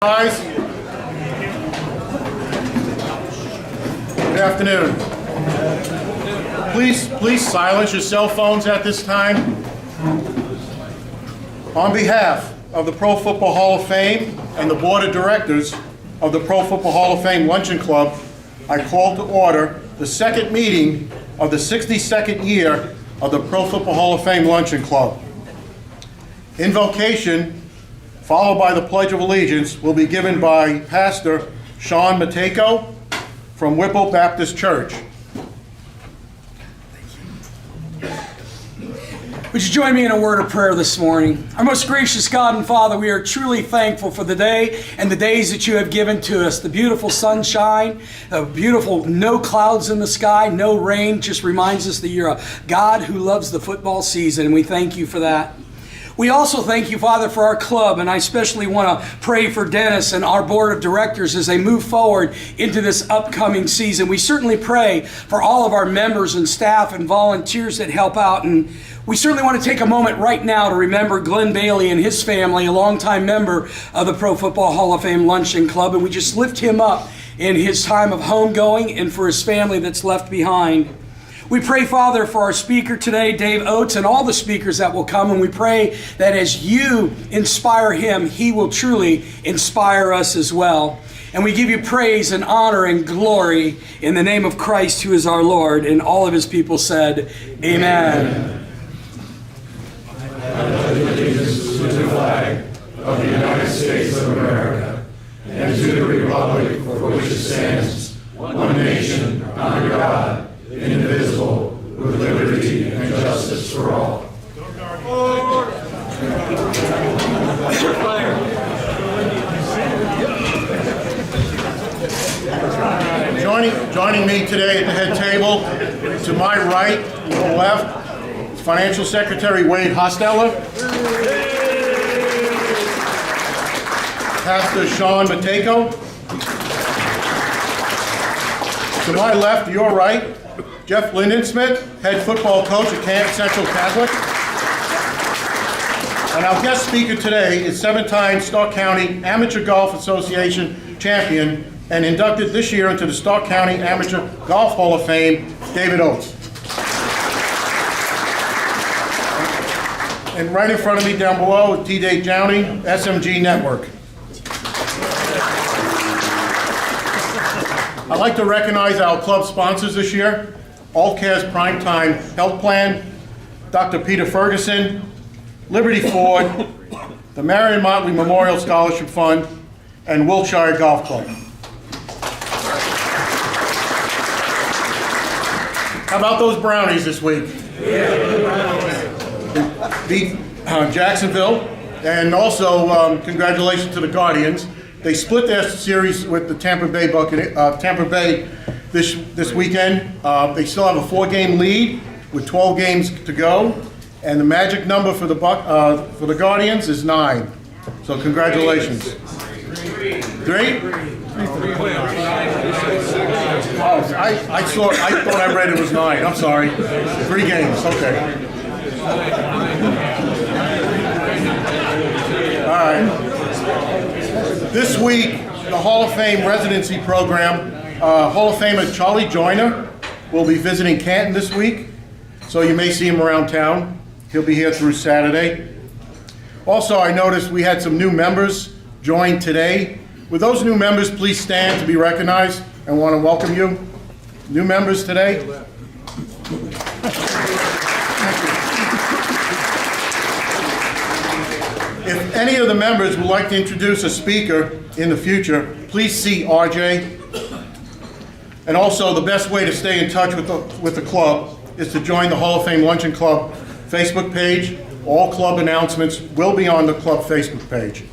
Guys, good afternoon. Please silence your cell phones at this time. On behalf of the Pro Football Hall of Fame and the Board of Directors of the Pro Football Hall of Fame Luncheon Club, I call to order the second meeting of the 62nd year of the Pro Football Hall of Fame Luncheon Club. Invocation followed by the Pledge of Allegiance, will be given by Pastor Sean Matejko from Whipple Baptist Church. Would you join me in a word of prayer this morning? Our most gracious God and Father, we are truly thankful for the day and the days that you have given to us. The beautiful sunshine, the beautiful no clouds in the sky, no rain, just reminds us that you're a God who loves the football season, and we thank you for that. We also thank you, Father, for our club, and I especially want to pray for Dennis and our board of directors as they move forward into this upcoming season. We certainly pray for all of our members and staff and volunteers that help out, and we certainly want to take a moment right now to remember Glenn Bailey and his family, a longtime member of the Pro Football Hall of Fame Luncheon Club, and we just lift him up in his time of homegoing and for his family that's left behind. We pray, Father, for our speaker today, Dave Oates, and all the speakers that will come, and we pray that as you inspire him, he will truly inspire us as well. And we give you praise and honor and glory in the name of Christ, who is our Lord, and all of his people said, Amen. I pledge allegiance to the flag of the United States of America and to the republic for which it stands, one nation, under God, indivisible, with liberty and justice for all. Joining me today at the head table, to my right, to the left, is Financial Secretary Wade Hosteller, Pastor Sean Matejko. To my left, to your right, Jeff Lindensmith, head football coach at Canton Central Catholic. And our guest speaker today is seven-time Stark County Amateur Golf Association champion and inducted this year into the Stark County Amateur Golf Hall of Fame, David Oates. And right in front of me down below is T-Day Downey, SMG Network. I'd like to recognize our club sponsors this year: Allcare's Primetime Health Plan, Dr. Peter Ferguson, Liberty Ford, the Marion Motley Memorial Scholarship Fund, and Wilshire Golf Club. How about those brownies this week? Beat Jacksonville, and also congratulations to the Guardians. They split their series with the Tampa Bay this weekend. They still have a 4-game lead with 12 games to go, and the magic number for the Guardians is 9. So congratulations. 3? Oh, I thought I read it was 9. I'm sorry. 3 games. Okay. All right. This week, the Hall of Fame residency program, Hall of Famer Charlie Joyner will be visiting Canton this week, so you may see him around town. He'll be here through Saturday. Also, I noticed we had some new members join today. Would those new members please stand to be recognized? I want to welcome you. New members today. If any of the members would like to introduce a speaker in the future, please see RJ. And also, the best way to stay in touch with the club is to join the Hall of Fame Luncheon Club Facebook page. All club announcements will be on the club Facebook page.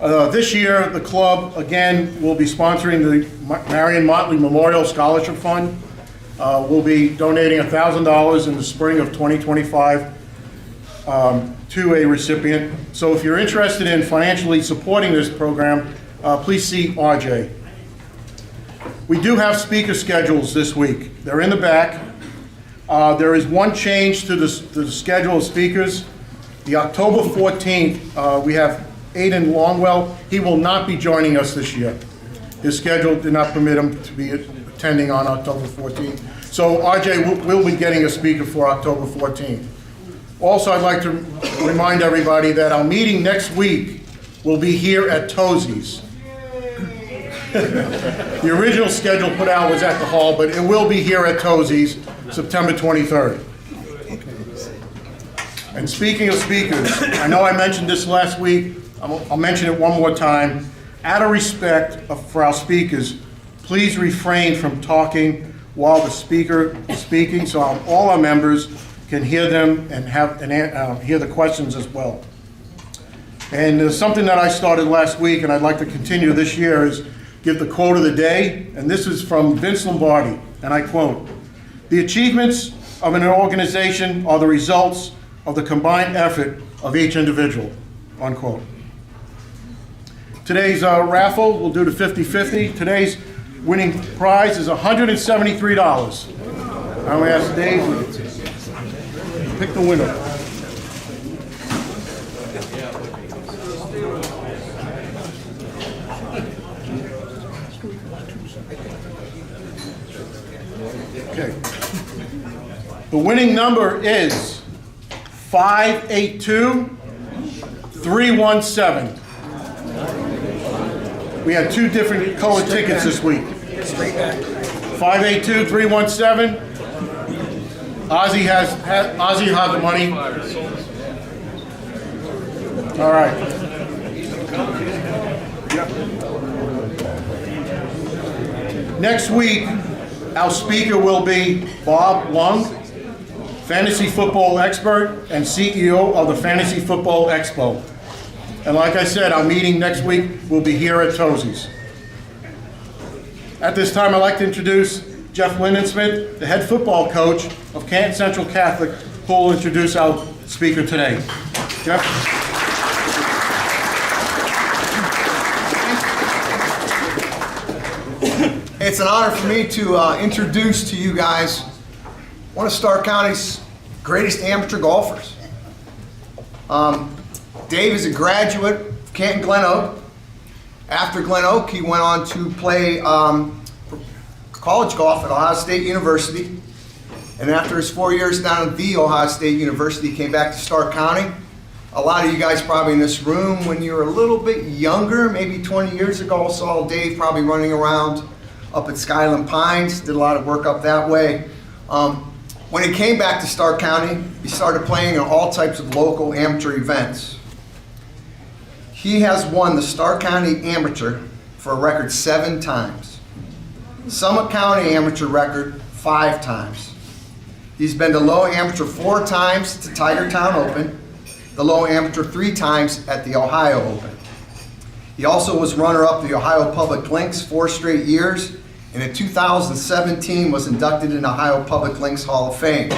This year, the club, again, will be sponsoring the Marion Motley Memorial Scholarship Fund. We'll be donating $1,000 in the spring of 2025 to a recipient. So if you're interested in financially supporting this program, please see RJ. We do have speaker schedules this week. They're in the back. There is one change to the schedule of speakers. The October 14th, we have Aiden Longwell. He will not be joining us this year. His schedule did not permit him to be attending on October 14th. So RJ will be getting a speaker for October 14th. Also, I'd like to remind everybody that our meeting next week will be here at Tozzis. The original schedule put out was at the hall, but it will be here at Tozzis, September 23rd. And speaking of speakers, I know I mentioned this last week, I'll mention it one more time. Out of respect for our speakers, please refrain from talking while the speaker is speaking, so all our members can hear them and hear the questions as well. And something that I started last week, and I'd like to continue this year, is give the quote of the day, and this is from Vince Lombardi, and I quote, "The achievements of an organization are the results of the combined effort of each individual," unquote. Today's raffle, we'll do the 50-50. Today's winning prize is $173. I'm gonna ask Dave to pick the winner. Okay. The winning number is 582-317. We had two different colored tickets this week. 582-317. Ozzy has the money. All right. Next week, our speaker will be Bob Lung, fantasy football expert and CEO of the Fantasy Football Expo. And like I said, our meeting next week will be here at Tozzis. At this time, I'd like to introduce Jeff Lindensmith, the head football coach of Canton Central Catholic, who will introduce our speaker today. Jeff? It's an honor for me to introduce to you guys one of Stark County's greatest amateur golfers. Dave is a graduate of Canton Glen Oak. After Glen Oak, he went on to play college golf at Ohio State University. And after his 4 years down at the Ohio State University, he came back to Stark County. A lot of you guys probably in this room, when you were a little bit younger, maybe 20 years ago, saw Dave probably running around up at Skyland Pines, did a lot of work up that way. When he came back to Stark County, he started playing in all types of local amateur events. He has won the Stark County Amateur for a record 7 times. Summit County Amateur record 5 times. He's been to Low Amateur 4 times to Tigertown Open, the Low Amateur 3 times at the Ohio Open. He also was runner-up the Ohio Public Links 4 straight years, and in 2017 was inducted in Ohio Public Links Hall of Fame.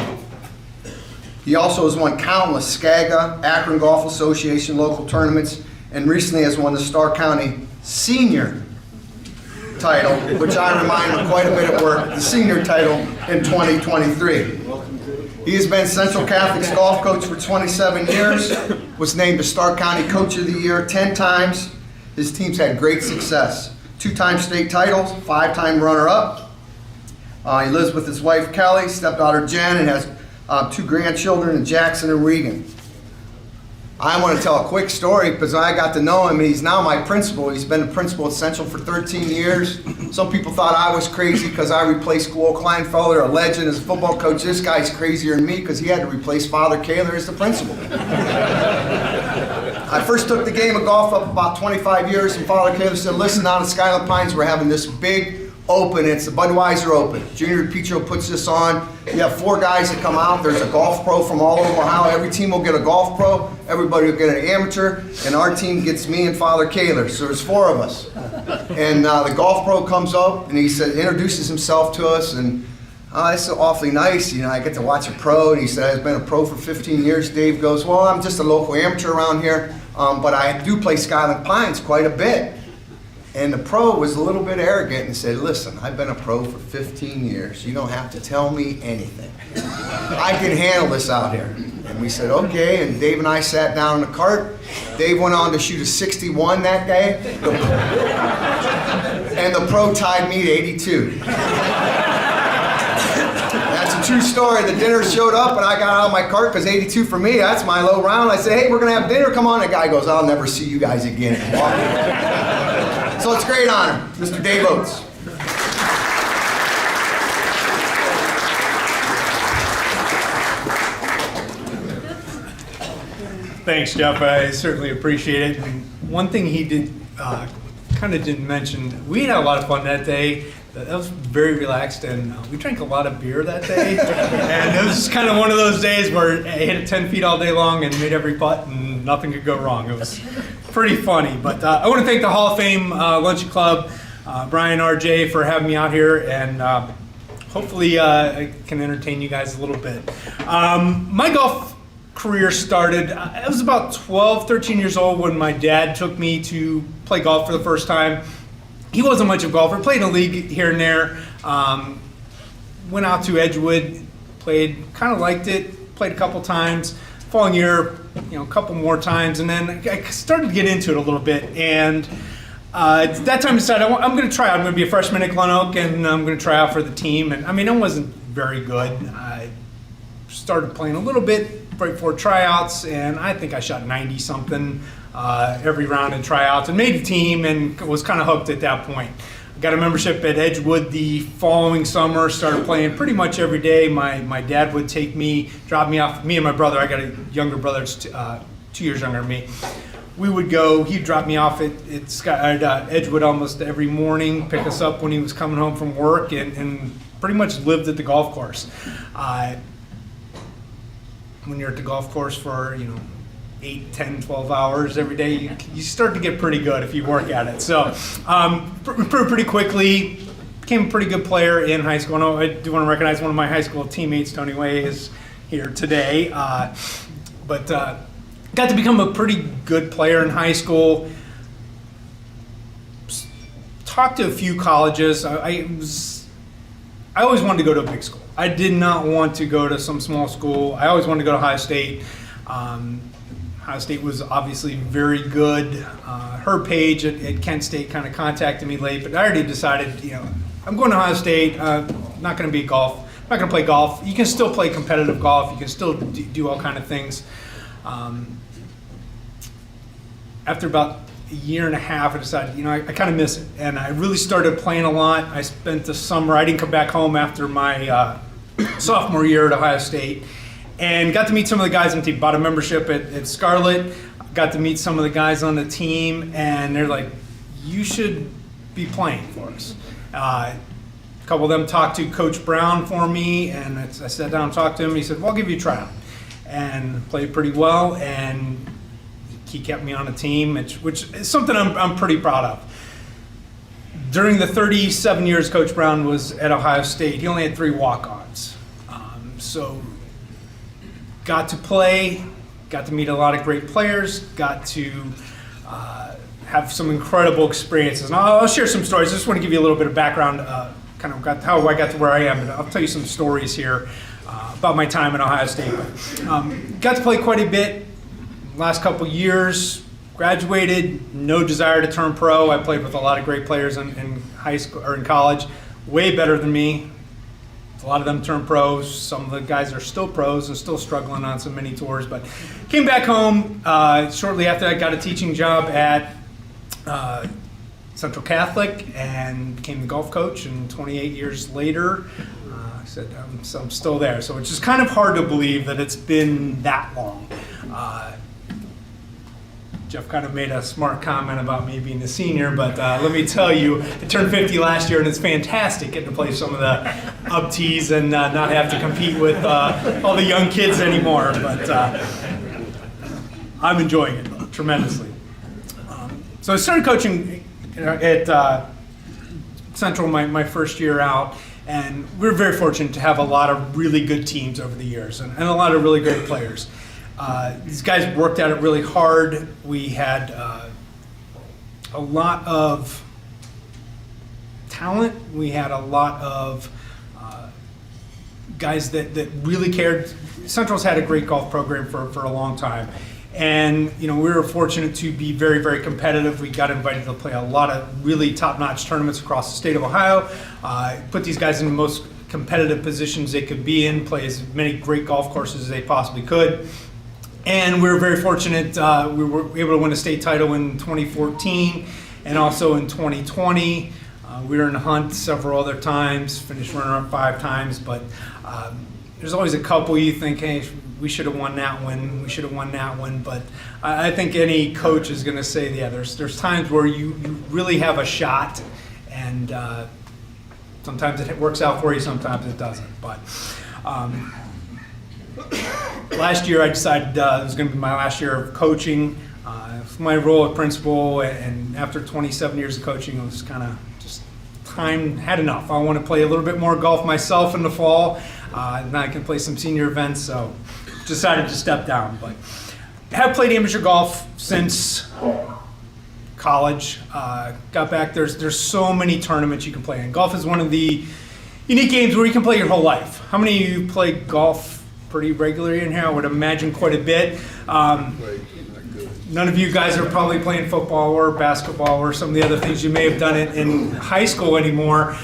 He also has won countless SCAGA, Akron Golf Association local tournaments, and recently has won the Stark County Senior title, which I remind him quite a bit at work, the senior title in 2023. He has been Central Catholic's golf coach for 27 years, was named the Stark County Coach of the Year 10 times. His team's had great success. 2-time state titles, 5-time runner-up. He lives with his wife Kelly, stepdaughter Jen, and has 2 grandchildren, Jackson and Regan. I want to tell a quick story because I got to know him, and he's now my principal. He's been the principal at Central for 13 years. Some people thought I was crazy because I replaced Will Kleinfelder, a legend, as a football coach. This guy's crazier than me because he had to replace Father Kaler as the principal. I first took the game of golf up about 25 years, and Father Kaler said, listen, down at Skyland Pines, we're having this big open. It's the Budweiser Open. Junior Petro puts this on. You have 4 guys that come out. There's a golf pro from all over Ohio. Every team will get a golf pro. Everybody will get an amateur. And our team gets me and Father Kaler. So there's 4 of us. And the golf pro comes up and he said, introduces himself to us. And it's so awfully nice. You know, I get to watch a pro. And he said, I've been a pro for 15 years. Dave goes, well, I'm just a local amateur around here. But I do play Skyland Pines quite a bit. And the pro was a little bit arrogant and said, listen, I've been a pro for 15 years. You don't have to tell me anything. I can handle this out here. And we said, okay, and Dave and I sat down in the cart. Dave went on to shoot a 61 that day. And the pro tied me to 82. That's a true story. The dinner showed up and I got out of my cart because 82 for me, that's my low round. I said, hey, we're going to have dinner. Come on. The guy goes, I'll never see you guys again. So it's a great honor, Mr. Dave Oates. Thanks, Jeff. I certainly appreciate it. And one thing he did kind of didn't mention, we had a lot of fun that day. That was very relaxed, and we drank a lot of beer that day. And it was just kind of one of those days where I hit it 10 feet all day long and made every putt, and nothing could go wrong. It was pretty funny. But I want to thank the Hall of Fame Luncheon Club, Brian, RJ, for having me out here, and hopefully I can entertain you guys a little bit. My golf career started, I was about 12, 13 years old when my dad took me to play golf for the first time. He wasn't much of a golfer, played in a league here and there, went out to Edgewood, played, kind of liked it, played a couple times. Following year, a couple more times, and then I started to get into it a little bit, and at that time I decided I'm going to try out. I'm going to be a freshman at Glen Oak, and I'm going to try out for the team. And I mean, I wasn't very good. I started playing a little bit right before tryouts, and I think I shot 90-something every round in tryouts, and made the team, and was kind of hooked at that point. Got a membership at Edgewood the following summer, started playing pretty much every day. My dad would take me, drop me off, me and my brother. I got a younger brother, that's 2 years younger than me. We would go, he'd drop me off at Edgewood almost every morning, pick us up when he was coming home from work, and pretty much lived at the golf course. When you're at the golf course for, 8, 10, 12 hours every day, you start to get pretty good if you work at it. So pretty quickly, became a pretty good player in high school. I do want to recognize one of my high school teammates, Tony Way, is here today. But got to become a pretty good player in high school. Talked to a few colleges. I always wanted to go to a big school. I did not want to go to some small school. I always wanted to go to Ohio State. Ohio State was obviously very good. Herb Page at Kent State kind of contacted me late, but I already decided, I'm going to Ohio State. Not going to be golf. I'm not going to play golf. You can still play competitive golf. You can still do all kind of things. After about a year and a half, I decided, I kind of miss it, and I really started playing a lot. I spent the summer. I didn't come back home after my sophomore year at Ohio State. And got to meet some of the guys on the team. Bought a membership at Scarlet. Got to meet some of the guys on the team, and they're like, you should be playing for us. A couple of them talked to Coach Brown for me, and I sat down and talked to him. He said, well, I'll give you a tryout. And played pretty well, and he kept me on a team, which is something I'm pretty proud of. During the 37 years Coach Brown was at Ohio State, he only had 3 walk-ons. So got to play, got to meet a lot of great players, got to have some incredible experiences. And I'll share some stories. I just want to give you a little bit of background, kind of how I got to where I am. And I'll tell you some stories here about my time at Ohio State. But, got to play quite a bit. Last couple years, graduated, no desire to turn pro. I played with a lot of great players in high school or in college, way better than me. A lot of them turned pros. Some of the guys are still pros and still struggling on some mini tours. But came back home shortly after I got a teaching job at Central Catholic and became the golf coach. And 28 years later, I said I'm still there. So it's just kind of hard to believe that it's been that long. Jeff kind of made a smart comment about me being a senior, but let me tell you, I turned 50 last year, and it's fantastic getting to play some of the up tees and not have to compete with all the young kids anymore. But I'm enjoying it tremendously. So I started coaching at Central my first year out, and we were very fortunate to have a lot of really good teams over the years and a lot of really great players. These guys worked at it really hard. We had a lot of talent. We had a lot of guys that really cared. Central's had a great golf program for a long time. And, we were fortunate to be very, very competitive. We got invited to play a lot of really top-notch tournaments across the state of Ohio, put these guys in the most competitive positions they could be in, play as many great golf courses as they possibly could. And we were very fortunate. We were able to win a state title in 2014 and also in 2020. We were in the hunt several other times, finished runner-up 5 times, but there's always a couple you think, hey, we should have won that one, we should have won that one, but I think any coach is going to say, yeah, there's times where you really have a shot, and sometimes it works out for you, sometimes it doesn't. But last year I decided it was going to be my last year of coaching. My role as principal, and after 27 years of coaching, it was kind of just time, had enough. I want to play a little bit more golf myself in the fall, and I can play some senior events, so decided to step down. But have played amateur golf since college. Got back, there's so many tournaments you can play in. Golf is one of the unique games where you can play your whole life. How many of you play golf pretty regularly in here? I would imagine quite a bit. None of you guys are probably playing football or basketball or some of the other things you may have done in high school anymore.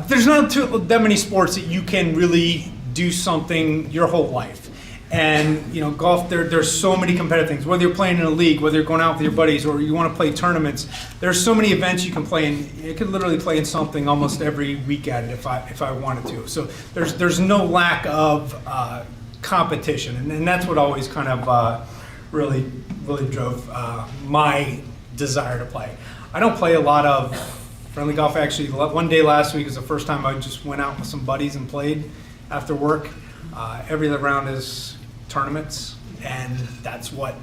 There's not that many sports that you can really do something your whole life. And golf, there's so many competitive things. Whether you're playing in a league, whether you're going out with your buddies, or you want to play tournaments, there's so many events you can play in. You could literally play in something almost every weekend if I wanted to. So there's no lack of competition, and that's what always kind of really drove my desire to play. I don't play a lot of friendly golf. Actually, one day last week was the first time I just went out with some buddies and played after work. Every other round is tournaments, and that's what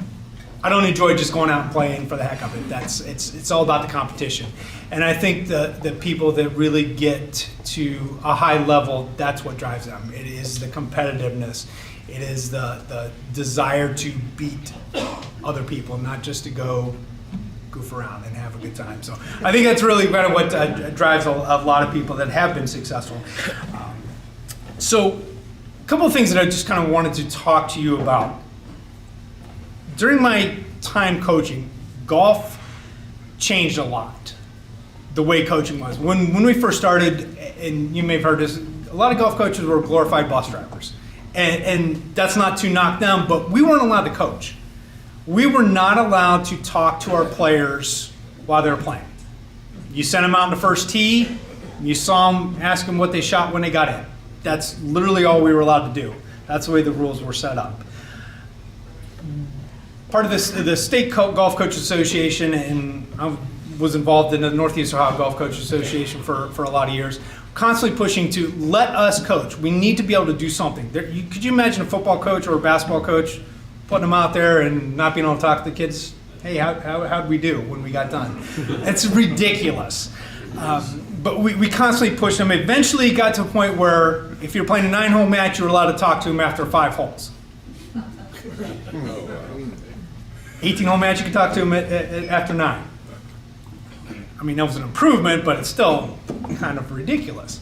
I don't enjoy, just going out and playing for the heck of it. It's all about the competition, and I think the people that really get to a high level, that's what drives them. It is the competitiveness. It is the desire to beat other people, not just to go goof around and have a good time. So I think that's really kind of what drives a lot of people that have been successful. So a couple of things that I just kind of wanted to talk to you about. During my time coaching, golf changed a lot, the way coaching was. When we first started, and you may have heard this, a lot of golf coaches were glorified bus drivers. And that's not to knock them, but we weren't allowed to coach. We were not allowed to talk to our players while they were playing. You sent them out in the first tee, you saw them, ask them what they shot when they got in. That's literally all we were allowed to do. That's the way the rules were set up. Part of the State Golf Coach Association, and I was involved in the Northeast Ohio Golf Coach Association for a lot of years, constantly pushing to let us coach. We need to be able to do something. Could you imagine a football coach or a basketball coach putting them out there and not being able to talk to the kids? Hey, how'd we do when we got done? It's ridiculous. But we constantly pushed them. Eventually it got to a point where if you're playing a 9-hole match, you're allowed to talk to them after 5 holes. 18-hole match, you can talk to them after 9. I mean, that was an improvement, but it's still kind of ridiculous.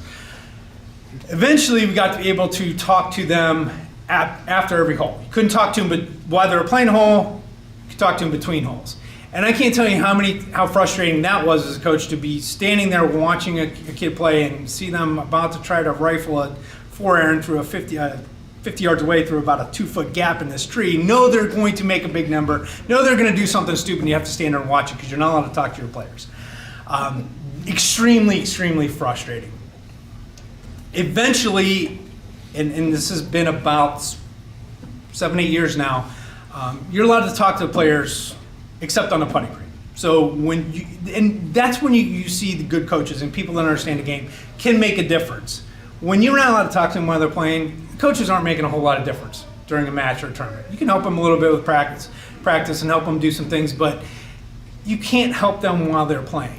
Eventually, we got to be able to talk to them after every hole. You couldn't talk to them while they were playing a hole. You could talk to them between holes. And I can't tell you how frustrating that was as a coach to be standing there watching a kid play and see them about to try to rifle a 4-iron through a 50 yards away through about a 2-foot gap in this tree. Know they're going to make a big number. Know they're going to do something stupid, and you have to stand there and watch it because you're not allowed to talk to your players. Extremely, extremely frustrating. Eventually, and this has been about 7-8 years now, you're allowed to talk to the players except on the putting green. So and that's when you see the good coaches and people that understand the game can make a difference. When you're not allowed to talk to them while they're playing, coaches aren't making a whole lot of difference during a match or a tournament. You can help them a little bit with practice and help them do some things, but you can't help them while they're playing.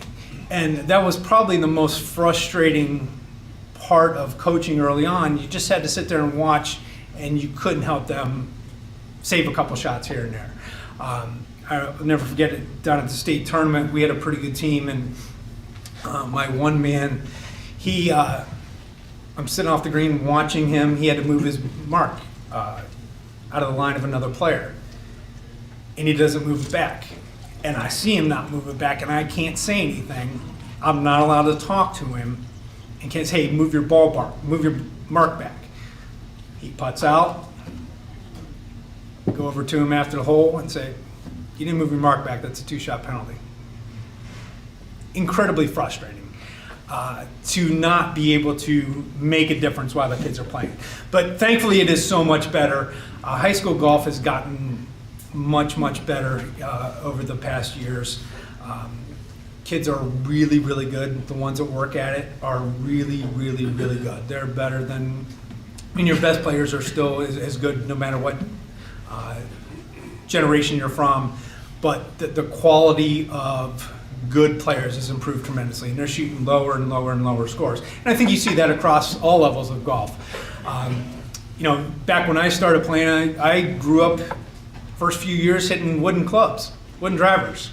And that was probably the most frustrating part of coaching early on. You just had to sit there and watch, and you couldn't help them save a couple shots here and there. I'll never forget it, down at the state tournament, we had a pretty good team, and my one man, I'm sitting off the green watching him. He had to move his mark out of the line of another player, and he doesn't move it back. And I see him not move it back, and I can't say anything. I'm not allowed to talk to him and can't say, hey, move your move your mark back. He putts out, go over to him after the hole and say, you didn't move your mark back, that's a 2-shot penalty. Incredibly frustrating to not be able to make a difference while the kids are playing. But thankfully it is so much better. High school golf has gotten much, much better over the past years. Kids are really, really good. The ones that work at it are really, really, really good. They're better than, your best players are still as good no matter what generation you're from, but the quality of good players has improved tremendously, and they're shooting lower and lower and lower scores. And I think you see that across all levels of golf. Back when I started playing, I grew up first few years hitting wooden clubs, wooden drivers.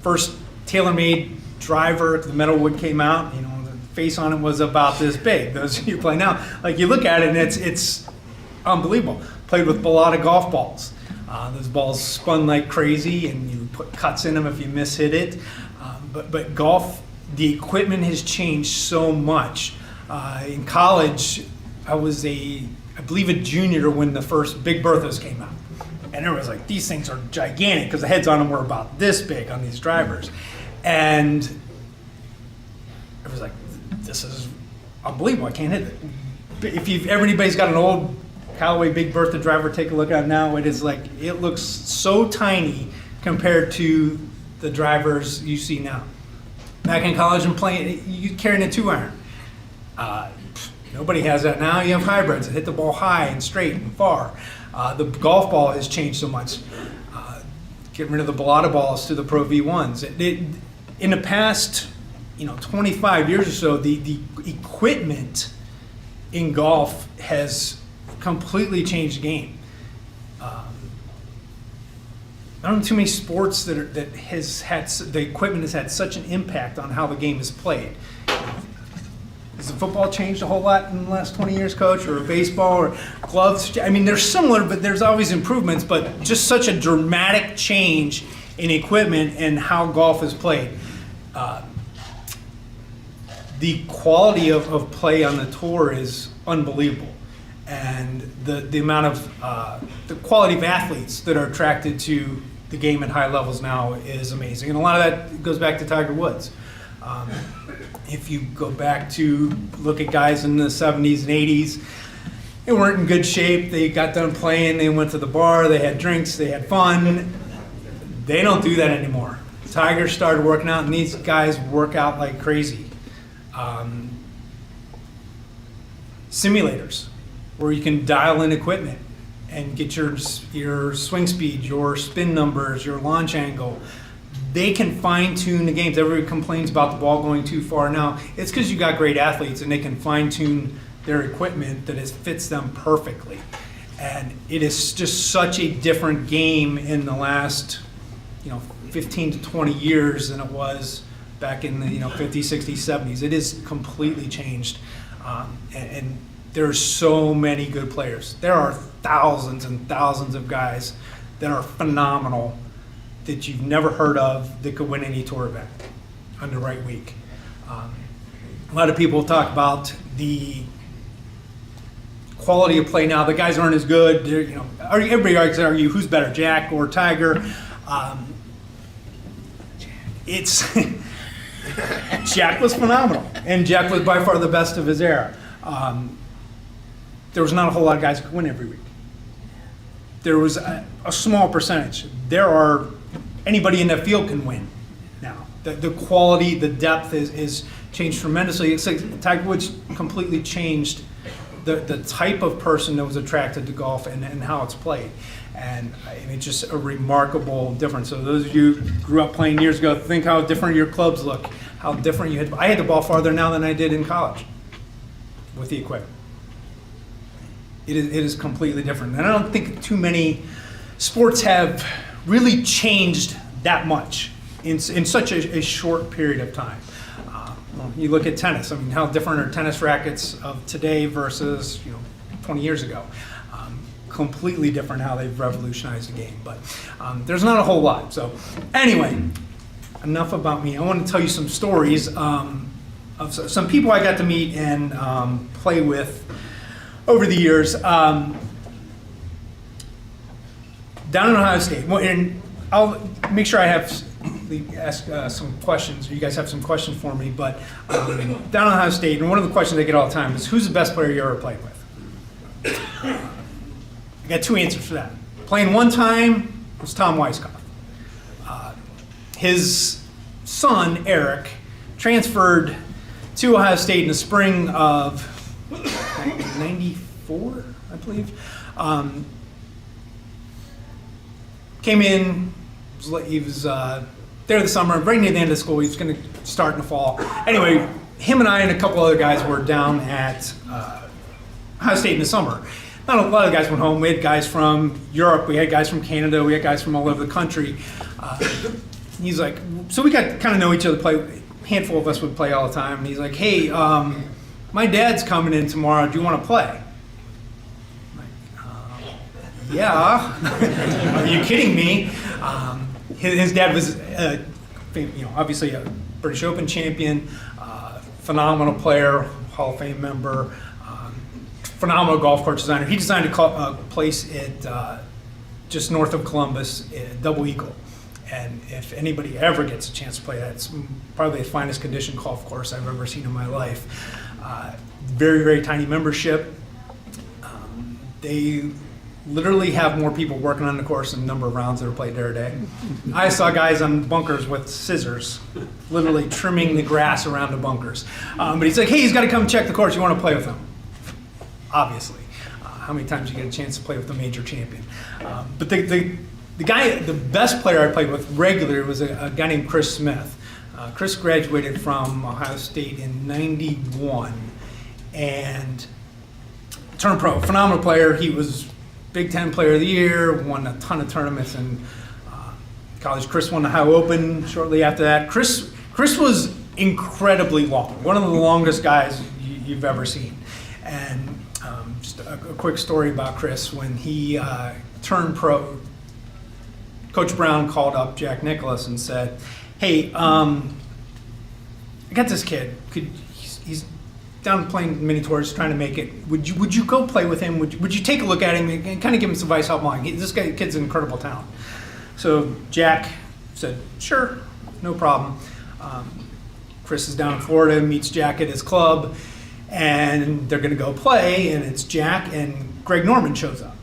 First TaylorMade driver, the metal wood came out, the face on it was about this big. Those you play now, like you look at it and it's unbelievable. Played with a lot of golf balls. Those balls spun like crazy, and you put cuts in them if you mishit it. But golf, the equipment has changed so much. In college, I was I believe a junior when the first Big Berthas came out. And it was like, these things are gigantic because the heads on them were about this big on these drivers. And it was like, this is unbelievable, I can't hit it. If everybody's got an old Callaway Big Bertha driver, take a look at it now. It is like, it looks so tiny compared to the drivers you see now. Back in college and playing, you carrying a 2-iron. Nobody has that now. You have hybrids that hit the ball high and straight and far. The golf ball has changed so much. Getting rid of the Balata balls to the Pro V1s. In the past, 25 years or so, the equipment in golf has completely changed the game. I don't know too many sports that has had the equipment has had such an impact on how the game is played. Has the football changed a whole lot in the last 20 years, Coach, or baseball, or gloves? I mean, they're similar, but there's always improvements, but just such a dramatic change in equipment and how golf is played. The quality of play on the tour is unbelievable. And the amount of, the quality of athletes that are attracted to the game at high levels now is amazing. And a lot of that goes back to Tiger Woods. If you go back to look at guys in the 70s and 80s, they weren't in good shape. They got done playing, they went to the bar, they had drinks, they had fun. They don't do that anymore. Tiger started working out, and these guys work out like crazy. Simulators, where you can dial in equipment and get your swing speed, your spin numbers, your launch angle. They can fine tune the games. Everybody complains about the ball going too far now. It's because you got great athletes and they can fine tune their equipment that fits them perfectly. And it is just such a different game in the last 15 to 20 years than it was back in the 50s, 60s, 70s. It is completely changed. And there's so many good players. There are thousands and thousands of guys that are phenomenal that you've never heard of that could win any tour event on the right week. A lot of people talk about the quality of play now. The guys aren't as good. Everybody argue who's better, Jack or Tiger. Jack was phenomenal, and Jack was by far the best of his era. There was not a whole lot of guys who could win every week. There was a small percentage. Anybody in that field can win now. The quality, the depth is changed tremendously. It's like Tiger Woods completely changed the type of person that was attracted to golf and how it's played. And it's just a remarkable difference. So those of you who grew up playing years ago, think how different your clubs look, how different you hit. I hit the ball farther now than I did in college with the equipment. It is completely different. And I don't think too many sports have really changed that much in such a short period of time. Well, you look at tennis. I mean, how different are tennis rackets of today versus 20 years ago? Completely different how they've revolutionized the game. But there's not a whole lot. So anyway, enough about me. I want to tell you some stories of some people I got to meet and play with over the years. Down in Ohio State, and I'll make sure I ask some questions, or you guys have some questions for me, but down in Ohio State, and one of the questions I get all the time is, who's the best player you ever played with? I got two answers for that. Playing one time was Tom Weiskopf. His son, Eric, transferred to Ohio State in the spring of 94, I believe. Came in, he was there the summer, right near the end of school. He was going to start in the fall. Anyway, him and I and a couple other guys were down at Ohio State in the summer. Not a lot of guys went home. We had guys from Europe, we had guys from Canada, we had guys from all over the country. He's like, so we got kind of know each other, play. A handful of us would play all the time. And he's like, hey, my dad's coming in tomorrow. Do you want to play? Yeah. Are you kidding me? His dad was, obviously a British Open champion, phenomenal player, Hall of Fame member, phenomenal golf course designer. He designed a place at just north of Columbus, Double Eagle. And if anybody ever gets a chance to play that, it's probably the finest conditioned golf course I've ever seen in my life. Very, very tiny membership. They literally have more people working on the course than the number of rounds that are played there a day. I saw guys on bunkers with scissors, literally trimming the grass around the bunkers. But he's like, hey, he's got to come check the course. You want to play with him? Obviously. How many times you get a chance to play with a major champion? But the best player I played with regularly was a guy named Chris Smith. Chris graduated from Ohio State in '91 and turned pro. Phenomenal player. He was Big Ten Player of the Year, won a ton of tournaments in college. Chris won the Ohio Open shortly after that. Chris was incredibly long, one of the longest guys you've ever seen. And just a quick story about Chris. When he turned pro, Coach Brown called up Jack Nicklaus and said, hey, I got this kid. He's down playing mini tours, trying to make it. Would you go play with him? Would you take a look at him and kind of give him some advice how long? This kid's an incredible talent. So Jack said, sure, no problem. Chris is down in Florida, meets Jack at his club, and they're going to go play, and it's Jack and Greg Norman shows up.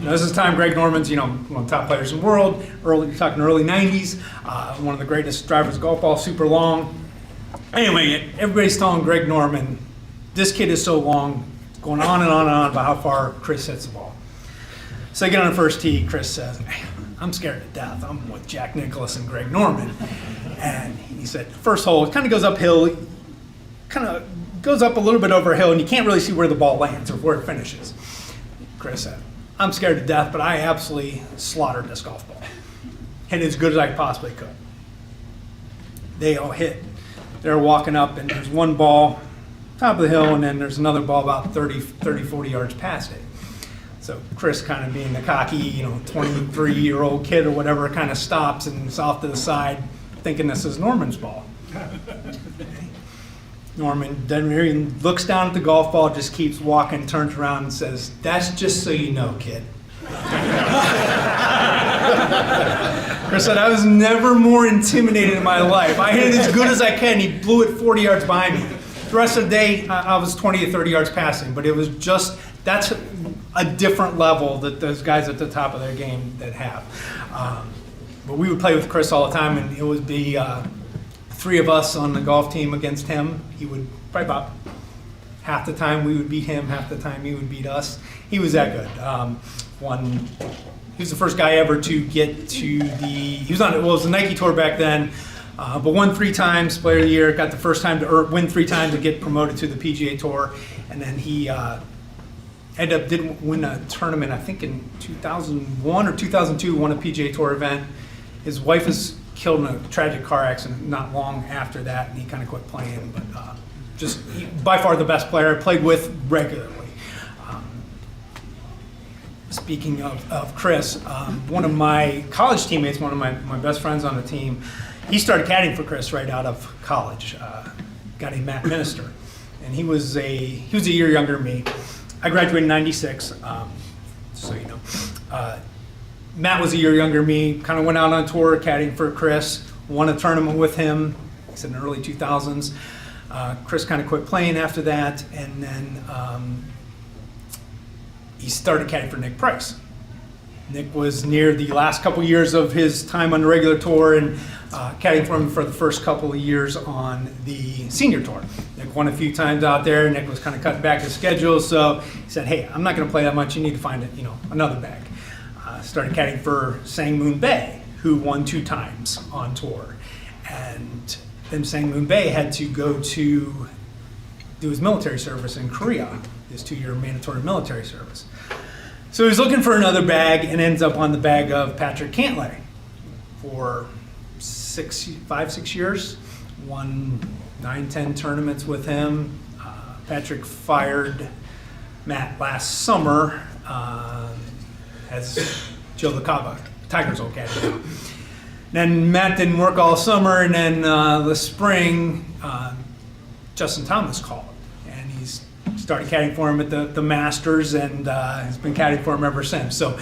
Now, this is the time Greg Norman's, one of the top players in the world, you're talking early 90s, one of the greatest drivers of golf ball, super long. Anyway, everybody's telling Greg Norman, this kid is so long, going on and on and on about how far Chris hits the ball. So they get on the first tee, Chris says, I'm scared to death. I'm with Jack Nicklaus and Greg Norman. And he said, first hole, it kind of goes uphill, kind of goes up a little bit over a hill, and you can't really see where the ball lands or where it finishes. Chris said, I'm scared to death, but I absolutely slaughtered this golf ball. Hit as good as I possibly could. They all hit. They're walking up, and there's one ball top of the hill, and then there's another ball about 30, 40 yards past it. So Chris, kind of being the cocky, 23-year-old kid or whatever, kind of stops and is off to the side, thinking this is Norman's ball. Norman doesn't really, looks down at the golf ball, just keeps walking, turns around and says, that's just so you know, kid. Chris said, I was never more intimidated in my life. I hit it as good as I can. He blew it 40 yards behind me. The rest of the day, I was 20 to 30 yards passing, but it was just, that's a different level that those guys at the top of their game that have. But we would play with Chris all the time, and it would be three of us on the golf team against him. He would, probably about half the time we would beat him, half the time he would beat us. He was that good. He was the first guy ever to get to it was the Nike Tour back then, but won 3 times, Player of the Year, got the first time to win 3 times to get promoted to the PGA Tour, and then he did win a tournament, I think in 2001 or 2002, won a PGA Tour event. His wife is killed in a tragic car accident not long after that, and he kind of quit playing. But by far the best player I played with regularly. Speaking of Chris, one of my college teammates, one of my best friends on the team, he started caddying for Chris right out of college. A guy named Matt Minister, and he was a year younger than me. I graduated in '96, so you know. Matt was a year younger than me. Kind of went out on tour caddying for Chris. Won a tournament with him. He said in the early 2000s. Chris kind of quit playing after that, and then he started caddying for Nick Price. Nick was near the last couple years of his time on the regular tour, and caddying for him for the first couple of years on the senior tour. Nick won a few times out there. Nick was kind of cutting back his schedule, so he said, "Hey, I'm not going to play that much. You need to find another bag." Started caddying for Sang Moon Bae, who won 2 times on tour, and then Sang Moon Bae had to go to do his military service in Korea, his 2-year mandatory military service. So he's looking for another bag and ends up on the bag of Patrick Cantlay for 5-6 years. Won 9-10 tournaments with him. Patrick fired Matt last summer as Joe LaCava, Tiger's old caddy now. Then Matt didn't work all summer, and then this spring, Justin Thomas called, and he's started caddying for him at the Masters, and has been caddying for him ever since. So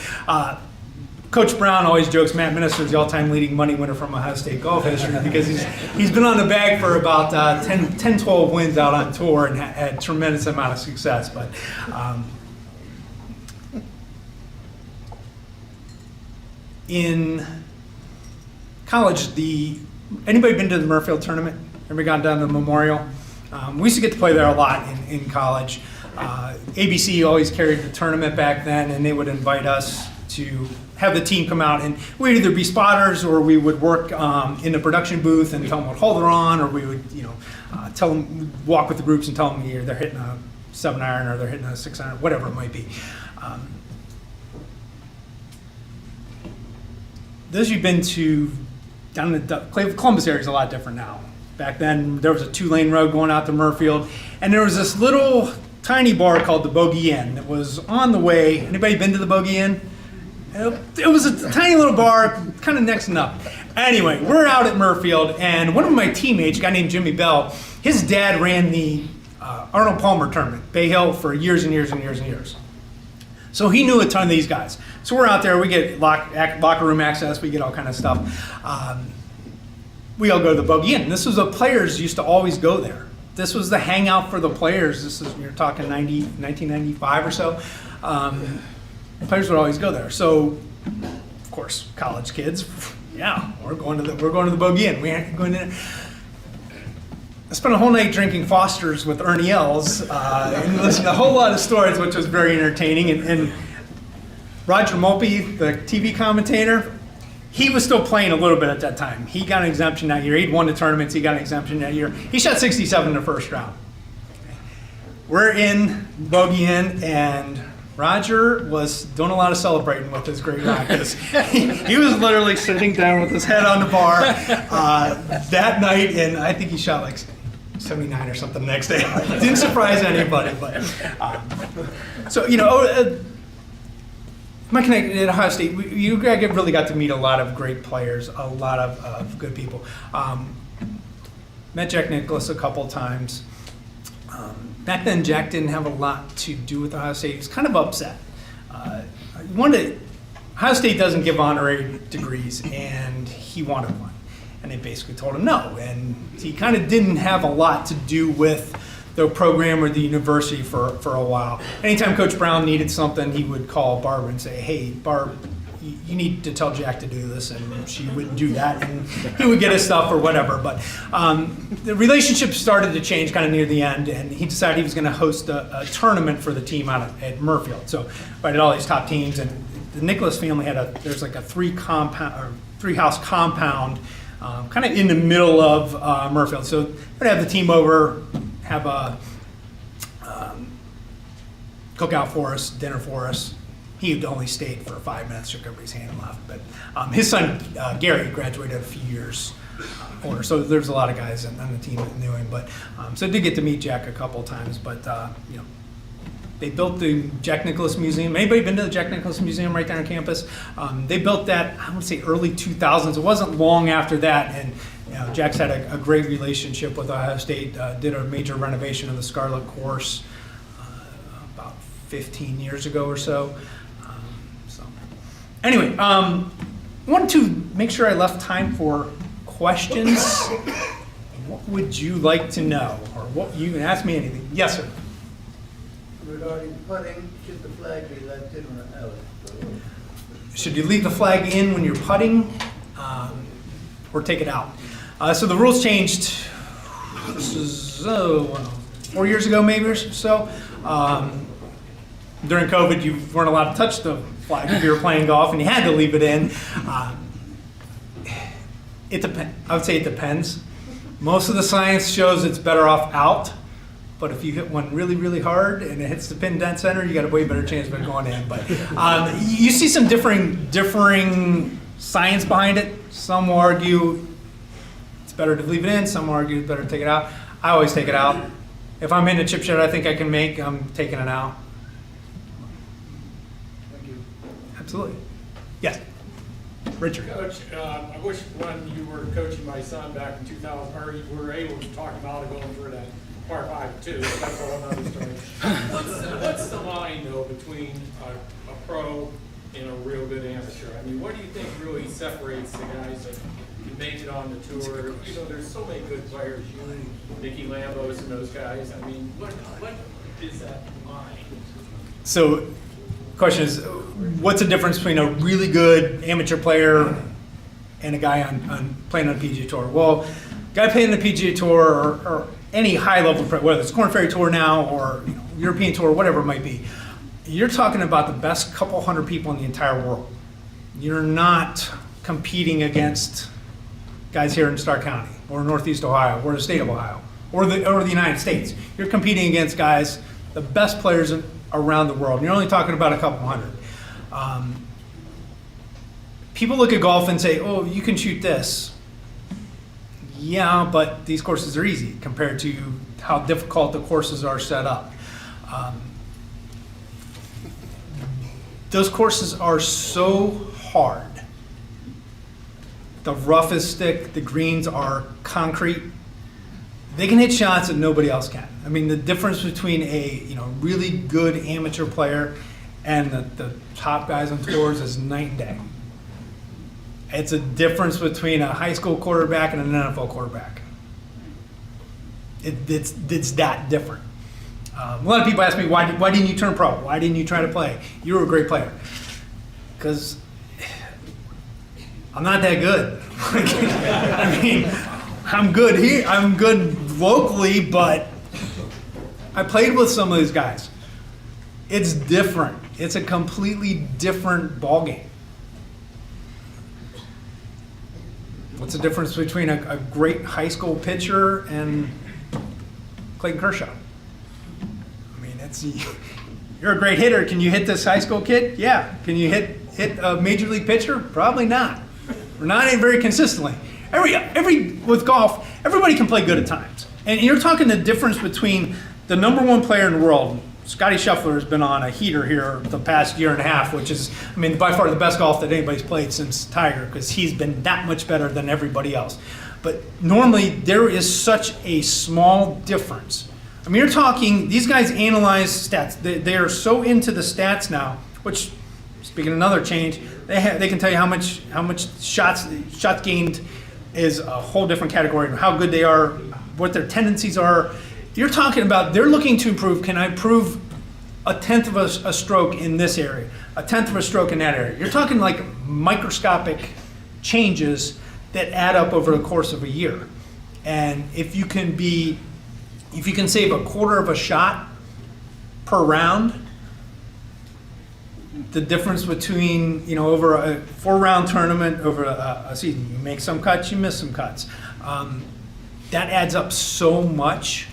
Coach Brown always jokes Matt Minister is the all-time leading money winner from Ohio State golf history, because he's been on the bag for about 10-12 wins out on tour and had tremendous amount of success. But in college, anybody been to the Murfield tournament? Ever gone down to the Memorial? We used to get to play there a lot in college. ABC always carried the tournament back then, and they would invite us to have the team come out, and we'd either be spotters or we would work in the production booth and tell them what hole they're on, or we would tell them, walk with the groups and tell them they're hitting a 7-iron or they're hitting a 6-iron, whatever it might be. Those of you been to down in the Columbus area is a lot different now. Back then, there was a 2-lane road going out to Murfield, and there was this little tiny bar called the Bogey Inn that was on the way. Anybody been to the Bogey Inn? It was a tiny little bar, kind of next to nothing. Anyway, we're out at Murfield, and one of my teammates, a guy named Jimmy Bell, his dad ran the Arnold Palmer tournament, Bay Hill, for years and years and years and years. So he knew a ton of these guys. So we're out there, we get locker room access, we get all kind of stuff. We all go to the Bogey Inn. This was the players used to always go there. This was the hangout for the players. This is, you're talking 1995 or so. Players would always go there. So, of course, college kids, yeah, we're going to the Bogey Inn. We ain't going in. I spent a whole night drinking Foster's with Ernie Els and listened to a whole lot of stories, which was very entertaining. And Roger Mulpey, the TV commentator, he was still playing a little bit at that time. He got an exemption that year. He'd won the tournaments. He got an exemption that year. He shot 67 in the first round. We're in Bogey Inn, and Roger was doing a lot of celebrating with his great round, because he was literally sitting down with his head on the bar that night, and I think he shot like 79 or something the next day. Didn't surprise anybody, but so my connection at Ohio State, you really got to meet a lot of great players, a lot of good people. Met Jack Nicklaus a couple times. Back then, Jack didn't have a lot to do with Ohio State. He was kind of upset. Ohio State doesn't give honorary degrees, and he wanted one. And they basically told him no. And he kind of didn't have a lot to do with the program or the university for a while. Anytime Coach Brown needed something, he would call Barb and say, "Hey, Barb, you need to tell Jack to do this," and she would do that, and he would get his stuff or whatever. But the relationship started to change kind of near the end, and he decided he was going to host a tournament for the team out at Murfield. So invited all these top teams, and the Nicholas family there's like a 3-house compound kind of in the middle of Murfield. So they'd have the team over, have a cookout for us, dinner for us, He only stayed for 5 minutes, shook everybody's hand and left. But his son, Gary, graduated a few years older. So there's a lot of guys on the team that knew him. But so I did get to meet Jack a couple of times. But, they built the Jack Nicklaus Museum. Anybody been to the Jack Nicklaus Museum right there on campus? They built that, I would say, early 2000s. It wasn't long after that. And Jack's had a great relationship with Ohio State. Did a major renovation of the Scarlet Course about 15 years ago or so. Anyway, wanted to make sure I left time for questions. What would you like to know? Or what you can ask me anything. Yes, sir. Regarding putting, should the flag be left in or out? Should you leave the flag in when you're putting or take it out? So the rules changed, this is 4 years ago maybe or so. During COVID, you weren't allowed to touch the flag if you were playing golf, and you had to leave it in. It depends. I would say it depends. Most of the science shows it's better off out. But if you hit one really, really hard and it hits the pin dead center, you got a way better chance of it going in. But you see some differing science behind it. Some will argue it's better to leave it in. Some will argue it's better to take it out. I always take it out. If I'm in a chip shot I think I can make, I'm taking it out. Thank you. Absolutely. Yes. Richard. Coach, I wish when you were coaching my son back in 2000, or you were able to talk about going for that par 5 too, but that's a whole other story. What's the line though between a pro and a real good amateur? I mean, what do you think really separates the guys that make it on the tour? You know, there's so many good players, you and Nicky Lambos and those guys. I mean, what is that line? So, question is, what's the difference between a really good amateur player and a guy on playing on the PGA Tour? Well, guy playing on the PGA Tour or any high-level, whether it's Korn Ferry Tour now or European Tour, whatever it might be, you're talking about the best couple hundred people in the entire world. You're not competing against guys here in Stark County or Northeast Ohio or the state of Ohio or the United States. You're competing against guys, the best players around the world. And you're only talking about a couple hundred. People look at golf and say, oh, you can shoot this. Yeah, but these courses are easy compared to how difficult the courses are set up. Those courses are so hard. The rough is thick, the greens are concrete. They can hit shots that nobody else can. I mean, the difference between a really good amateur player and the top guys on tours is night and day. It's a difference between a high school quarterback and an NFL quarterback. It's that different. A lot of people ask me, why didn't you turn pro? Why didn't you try to play? You were a great player. Because I'm not that good. I mean, I'm good here. I'm good locally, but I played with some of these guys. It's different. It's a completely different ballgame. What's the difference between a great high school pitcher and Clayton Kershaw? I mean, you're a great hitter. Can you hit this high school kid? Yeah. Can you hit a major league pitcher? Probably not. We're not very consistently. With golf, everybody can play good at times. And you're talking the difference between the number one player in the world. Scotty Scheffler has been on a heater here the past year and a half, which is, I mean, by far the best golf that anybody's played since Tiger, because he's been that much better than everybody else. But normally, there is such a small difference. I mean, you're talking, these guys analyze stats. They are so into the stats now, which, speaking of another change, they can tell you how much shots gained is a whole different category, and how good they are, what their tendencies are. You're talking about, they're looking to improve, can I improve a tenth of a stroke in this area, a tenth of a stroke in that area? You're talking like microscopic changes that add up over the course of a year. And if you can save a quarter of a shot per round, the difference between, over a 4-round tournament, over a season, you make some cuts, you miss some cuts. That adds up so much.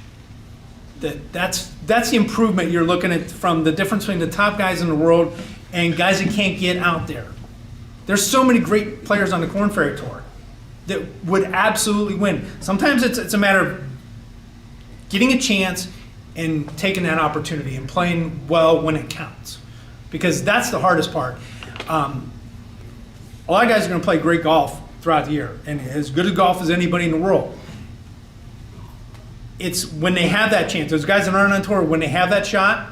That's the improvement you're looking at, from the difference between the top guys in the world and guys that can't get out there. There's so many great players on the Korn Ferry Tour that would absolutely win. Sometimes it's a matter of getting a chance and taking that opportunity and playing well when it counts, because that's the hardest part. A lot of guys are going to play great golf throughout the year, and as good a golf as anybody in the world. It's when they have that chance. Those guys that aren't on tour, when they have that shot,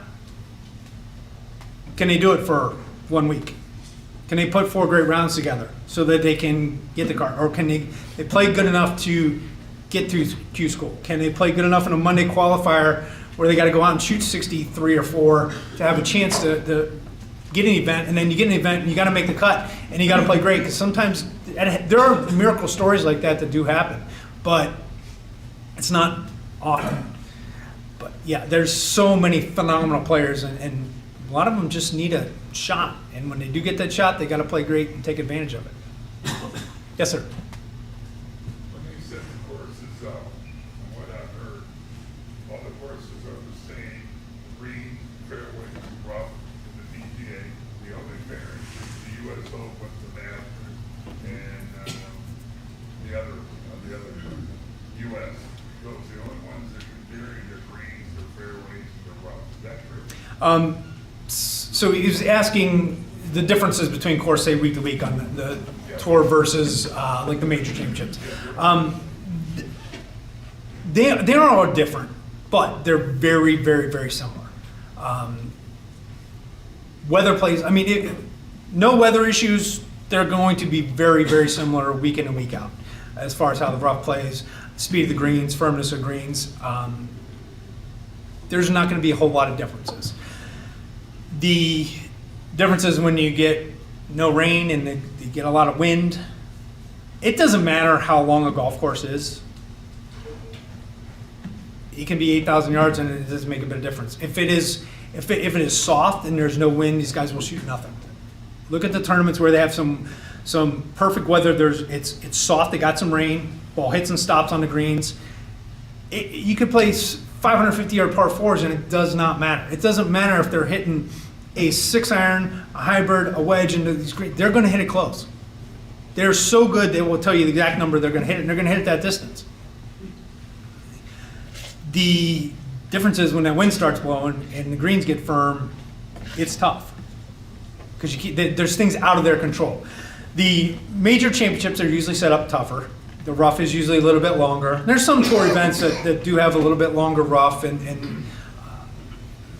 can they do it for 1 week? Can they put 4 great rounds together so that they can get the card? Or can they play good enough to get through Q school? Can they play good enough in a Monday qualifier where they got to go out and shoot 63 or 4 to have a chance to get an event? And then you get an event and you got to make the cut and you got to play great, because sometimes there are miracle stories like that do happen, but it's not often. But yeah, there's so many phenomenal players, and a lot of them just need a shot. And when they do get that shot, they got to play great and take advantage of it. Yes, sir. When you set the courses up, from what I've heard, all the courses are the same: green, fairway, rough, and the PGA. The only variance is the U.S. Open, the Masters, and the other U.S. Those are the only ones that can vary their greens, their fairways, and their rough. Is that true? So he was asking the differences between course, say, week to week on the tour versus like the major championships. They are all different, but they're very, very, very similar. Weather plays, I mean, no weather issues, they're going to be very, very similar week in and week out as far as how the rough plays, speed of the greens, firmness of greens. There's not going to be a whole lot of differences. The difference is when you get no rain and you get a lot of wind. It doesn't matter how long a golf course is. It can be 8,000 yards and it doesn't make a bit of difference. If it is soft and there's no wind, these guys will shoot nothing. Look at the tournaments where they have some perfect weather. It's soft. They got some rain. Ball hits and stops on the greens. You could play 550-yard par 4s and it does not matter. It doesn't matter if they're hitting a 6-iron, a hybrid, a wedge into these greens. They're going to hit it close. They're so good they will tell you the exact number they're going to hit it, and they're going to hit it that distance. The difference is when that wind starts blowing and the greens get firm, it's tough because there's things out of their control. The major championships are usually set up tougher. The rough is usually a little bit longer. There's some tour events that do have a little bit longer rough and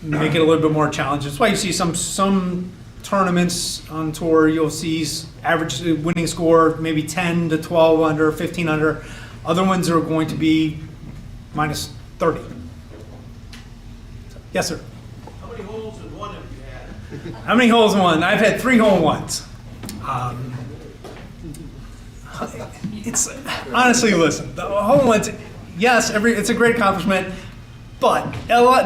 make it a little bit more challenging. That's why you see some tournaments on tour, you'll see average winning score maybe 10 to 12 under, 15 under. Other ones are going to be minus 30. Yes, sir. How many holes in one have you had? How many holes in one? I've had 3 hole-in-ones. It's honestly, listen, the hole-in-ones, yes, it's a great accomplishment, but